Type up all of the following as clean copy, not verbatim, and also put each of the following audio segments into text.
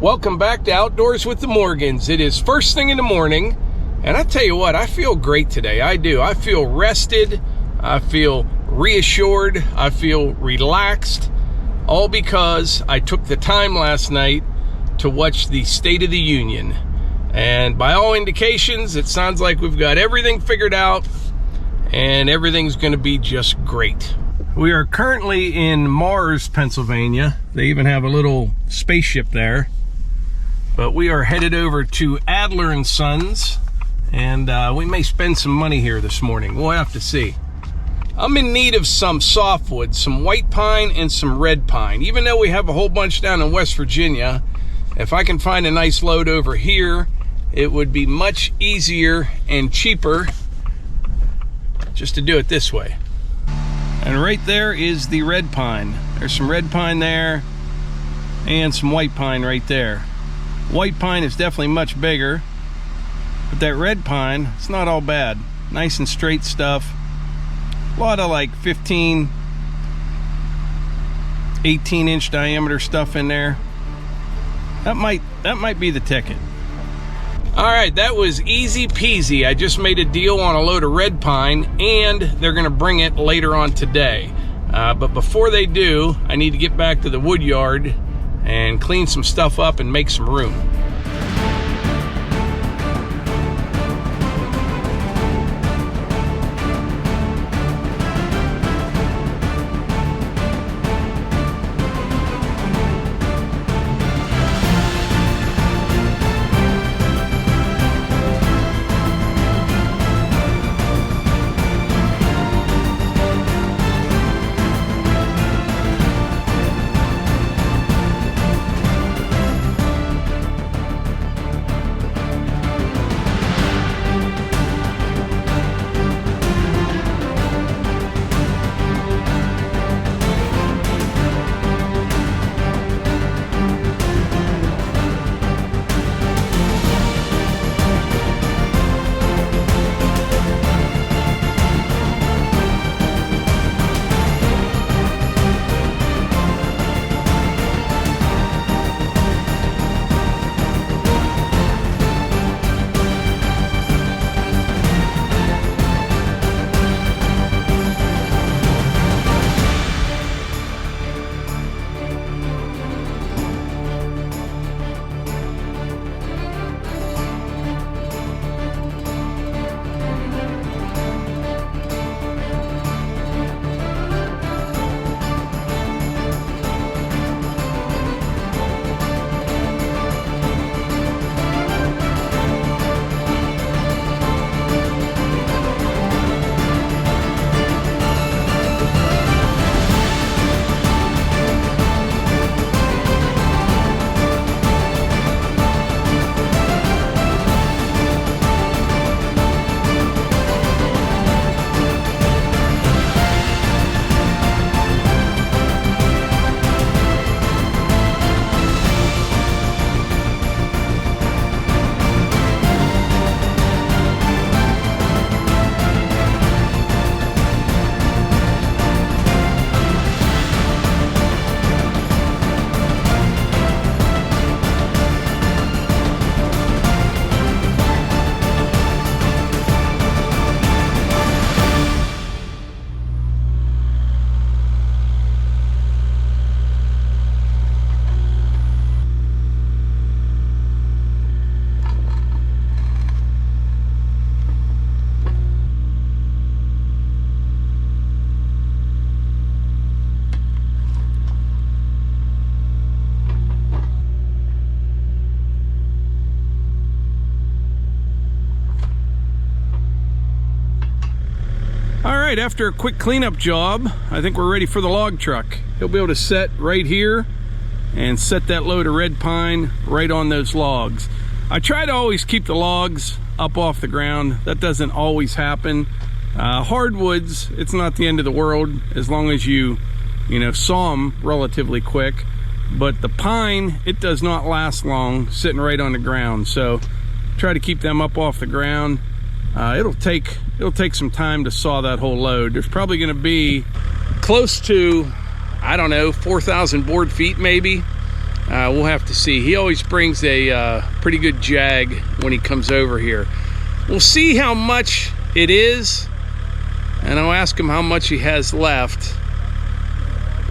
Welcome back to Outdoors with the Morgans. It is first thing in the morning, and I tell you what, I feel great today. I do. I feel rested. I feel reassured. I feel relaxed, all because I took the time last night to watch the State of the Union. And by all indications, it sounds like we've got everything figured out and everything's going to be just great. We are currently in Mars, Pennsylvania. They even have a little spaceship there. But we are headed over to Adler & Sons, and we may spend some money here this morning. We'll have to see. I'm in need of some softwood, some white pine and some red pine. Even though we have a whole bunch down in West Virginia, if I can find a nice load over here, it would be much easier and cheaper just to do it this way. And right there is the red pine. There's some red pine there and some white pine right there. White pine is definitely much bigger, but that red pine, it's not all bad. Nice and straight stuff. A lot of like 15, 18-inch diameter stuff in there. That might be the ticket. All right, that was easy peasy. I just made a deal on a load of red pine, and they're gonna bring it later on today. But before they do, I need to get back to the wood yard and clean some stuff up and make some room. right, after a quick cleanup job, I think we're ready for the log truck. He'll be able to set right here and set that load of red pine right on those logs. I try to always keep the logs up off the ground. That doesn't always happen. Hardwoods, it's not the end of the world as long as you saw them relatively quick. But the pine, it does not last long sitting right on the ground. So try to keep them up off the ground. It'll take some time to saw that whole load. There's probably going to be close to, I don't know, 4,000 board feet maybe We'll have to see. He always brings a pretty good jag when he comes over here. We'll see how much it is, and I'll ask him how much he has left.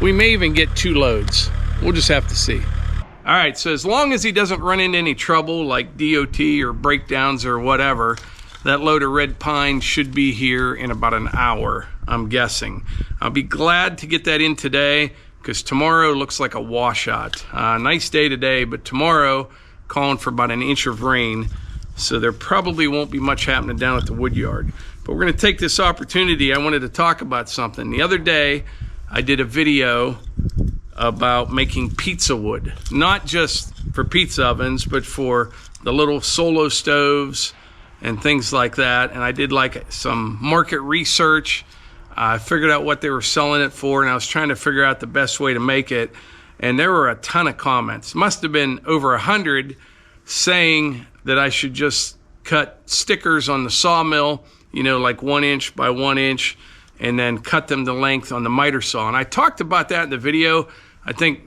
We may even get 2 loads. We'll just have to see. All right, so as long as he doesn't run into any trouble like DOT or breakdowns or whatever, that load of red pine should be here in about an hour, I'm guessing. I'll be glad to get that in today because tomorrow looks like a washout. Nice day today, but tomorrow calling for about an inch of rain, so there probably won't be much happening down at the wood yard. But we're gonna take this opportunity. I wanted to talk about something. The other day, I did a video about making pizza wood, not just for pizza ovens, but for the little solo stoves and things like that. And I did like some market research. I figured out what they were selling it for, and I was trying to figure out the best way to make it. And there were a ton of comments. Must have been over 100 saying that I should just cut stickers on the sawmill, you know, like 1 inch by 1 inch, and then cut them to length on the miter saw. And I talked about that in the video. I think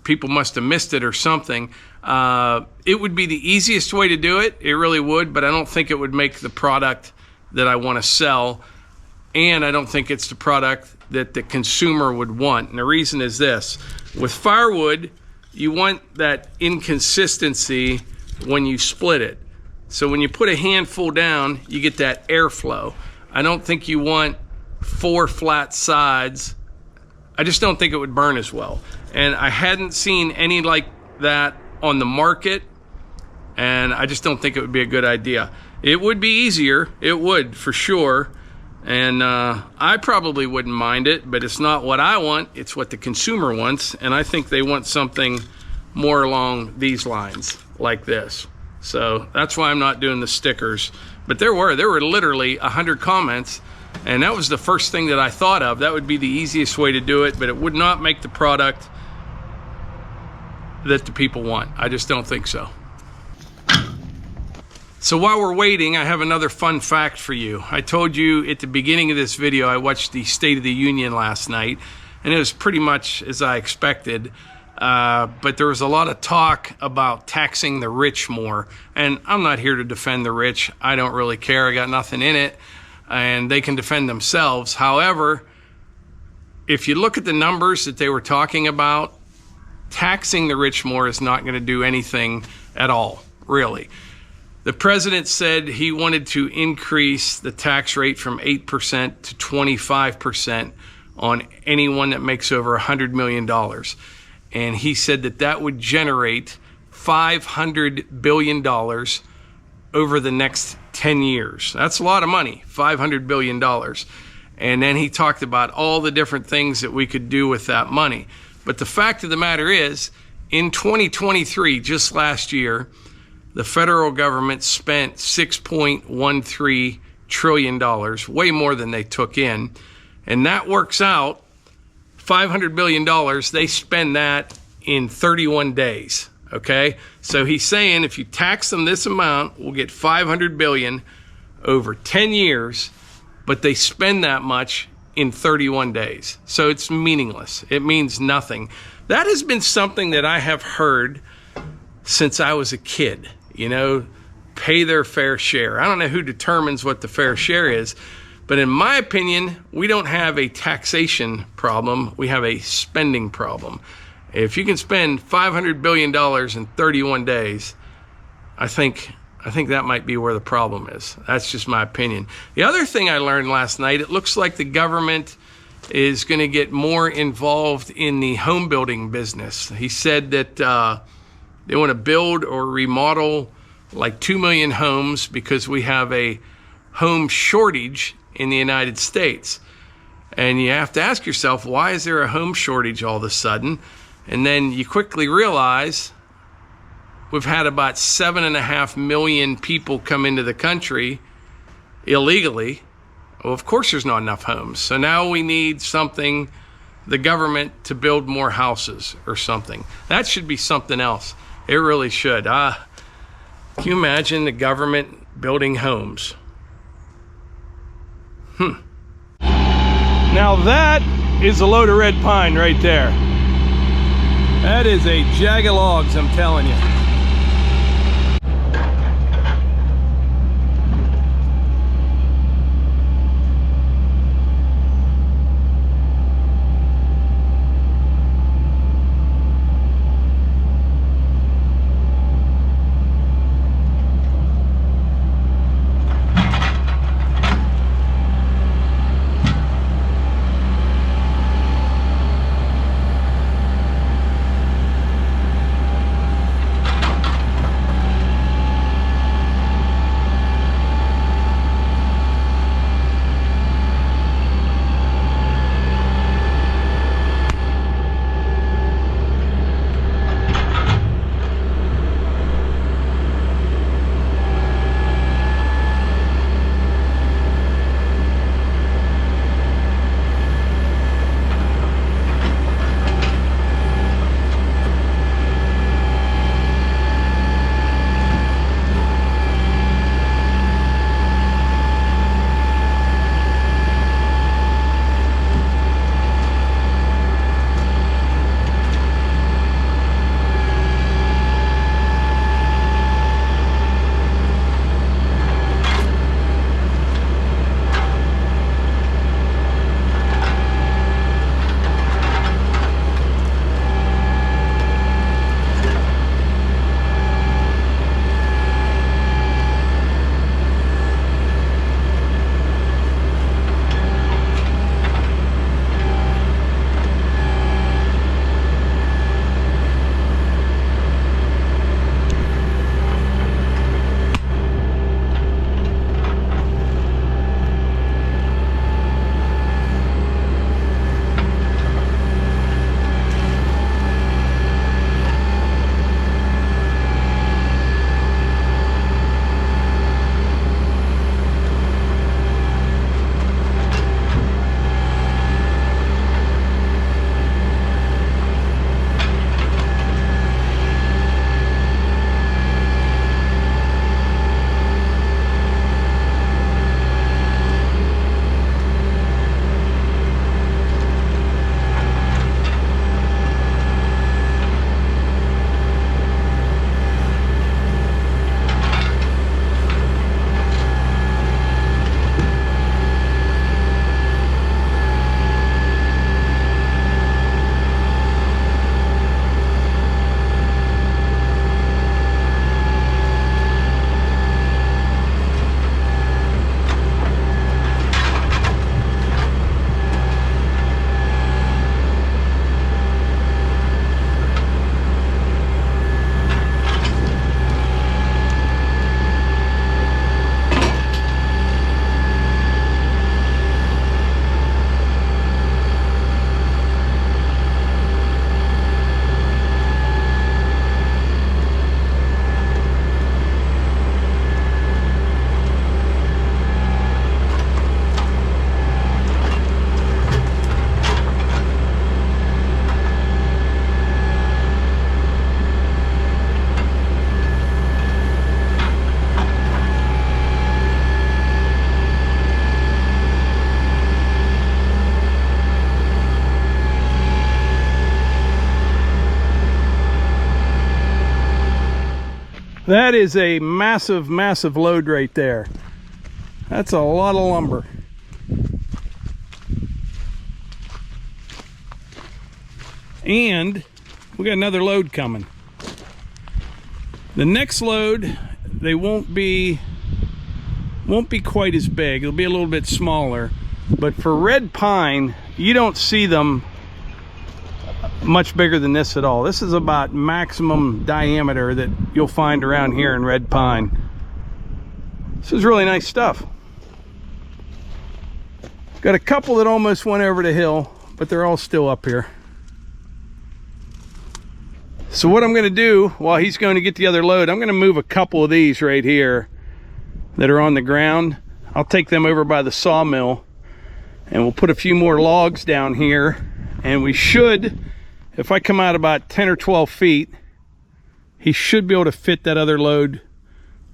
people must have missed it or something. It would be the easiest way to do it. It really would, but I don't think it would make the product that I want to sell. And I don't think it's the product that the consumer would want. And the reason is this. With firewood, you want that inconsistency when you split it. So when you put a handful down, you get that airflow. I don't think you want 4 flat sides. I just don't think it would burn as well. And I hadn't seen any like that on the market, and I just don't think it would be a good idea. It would be easier, it would for sure, and I probably wouldn't mind it, but it's not what I want, it's what the consumer wants, and I think they want something more along these lines, like this. So that's why I'm not doing the stickers. But there were literally 100 comments, and that was the first thing that I thought of. That would be the easiest way to do it, but it would not make the product that the people want. I just don't think so. So while we're waiting, I have another fun fact for you. I told you at the beginning of this video, I watched the State of the Union last night, and it was pretty much as I expected. But there was a lot of talk about taxing the rich more. And I'm not here to defend the rich. I don't really care. I got nothing in it. And they can defend themselves. However, if you look at the numbers that they were talking about, taxing the rich more is not going to do anything at all, really. The president said he wanted to increase the tax rate from 8% to 25% on anyone that makes over $100 million. And he said that that would generate $500 billion over the next 10 years. That's a lot of money, $500 billion. And then he talked about all the different things that we could do with that money. But the fact of the matter is, in 2023, just last year, the federal government spent $6.13 trillion, way more than they took in. And that works out, $500 billion, they spend that in 31 days, okay? So he's saying if you tax them this amount, we'll get $500 billion over 10 years, but they spend that much in 31 days. So it's meaningless. It means nothing. That has been something that I have heard since I was a kid, you know, pay their fair share. I don't know who determines what the fair share is, but in my opinion, we don't have a taxation problem. We have a spending problem. If you can spend $500 billion in 31 days, I think that might be where the problem is. That's just my opinion. The other thing I learned last night, it looks like the government is going to get more involved in the home building business. He said that they want to build or remodel like 2 million homes because we have a home shortage in the United States. And you have to ask yourself, why is there a home shortage all of a sudden? And then you quickly realize we've had about 7.5 million people come into the country illegally. Well, of course there's not enough homes. So now we need something, the government, to build more houses or something. That should be something else. It really should. Can you imagine the government building homes? Now that is a load of red pine right there. That is a jag of logs, I'm telling you. That is a massive, massive load right there. That's a lot of lumber. And we got another load coming. The next load, they won't be quite as big. It'll be a little bit smaller. But for red pine, you don't see them much bigger than this at all. This is about maximum diameter that you'll find around here in red pine. This is really nice stuff. Got a couple that almost went over the hill, but they're all still up here. So what I'm going to do while he's going to get the other load, I'm going to move a couple of these right here that are on the ground. I'll take them over by the sawmill and we'll put a few more logs down here, and we should, if I come out about 10 or 12 feet, he should be able to fit that other load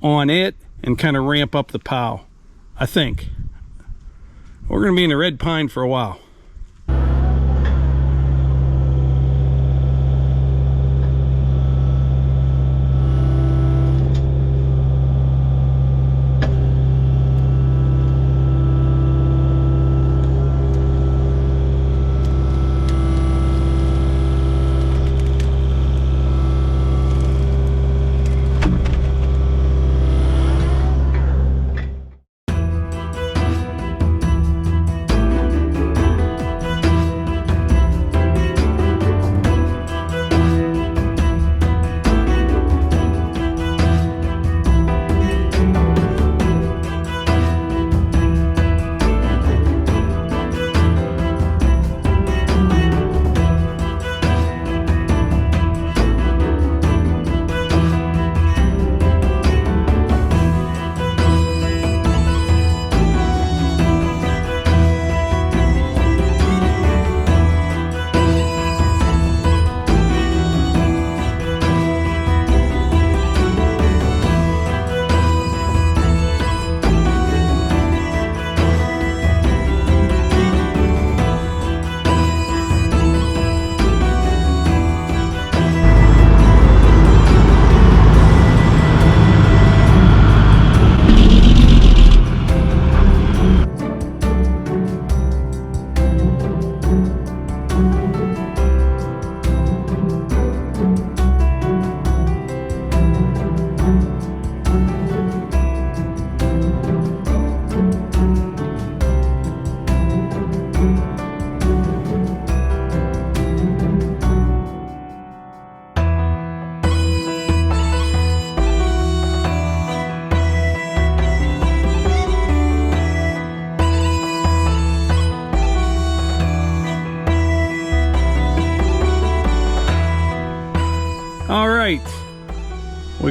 on it and kind of ramp up the pile, I think. We're going to be in the red pine for a while.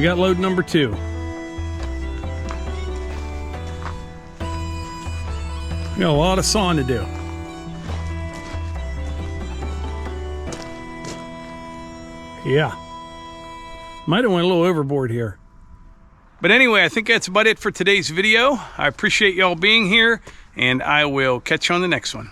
got load number 2. We got a lot of sawing to do. Yeah. Might have went a little overboard here. But anyway, I think that's about it for today's video. I appreciate y'all being here, and I will catch you on the next one.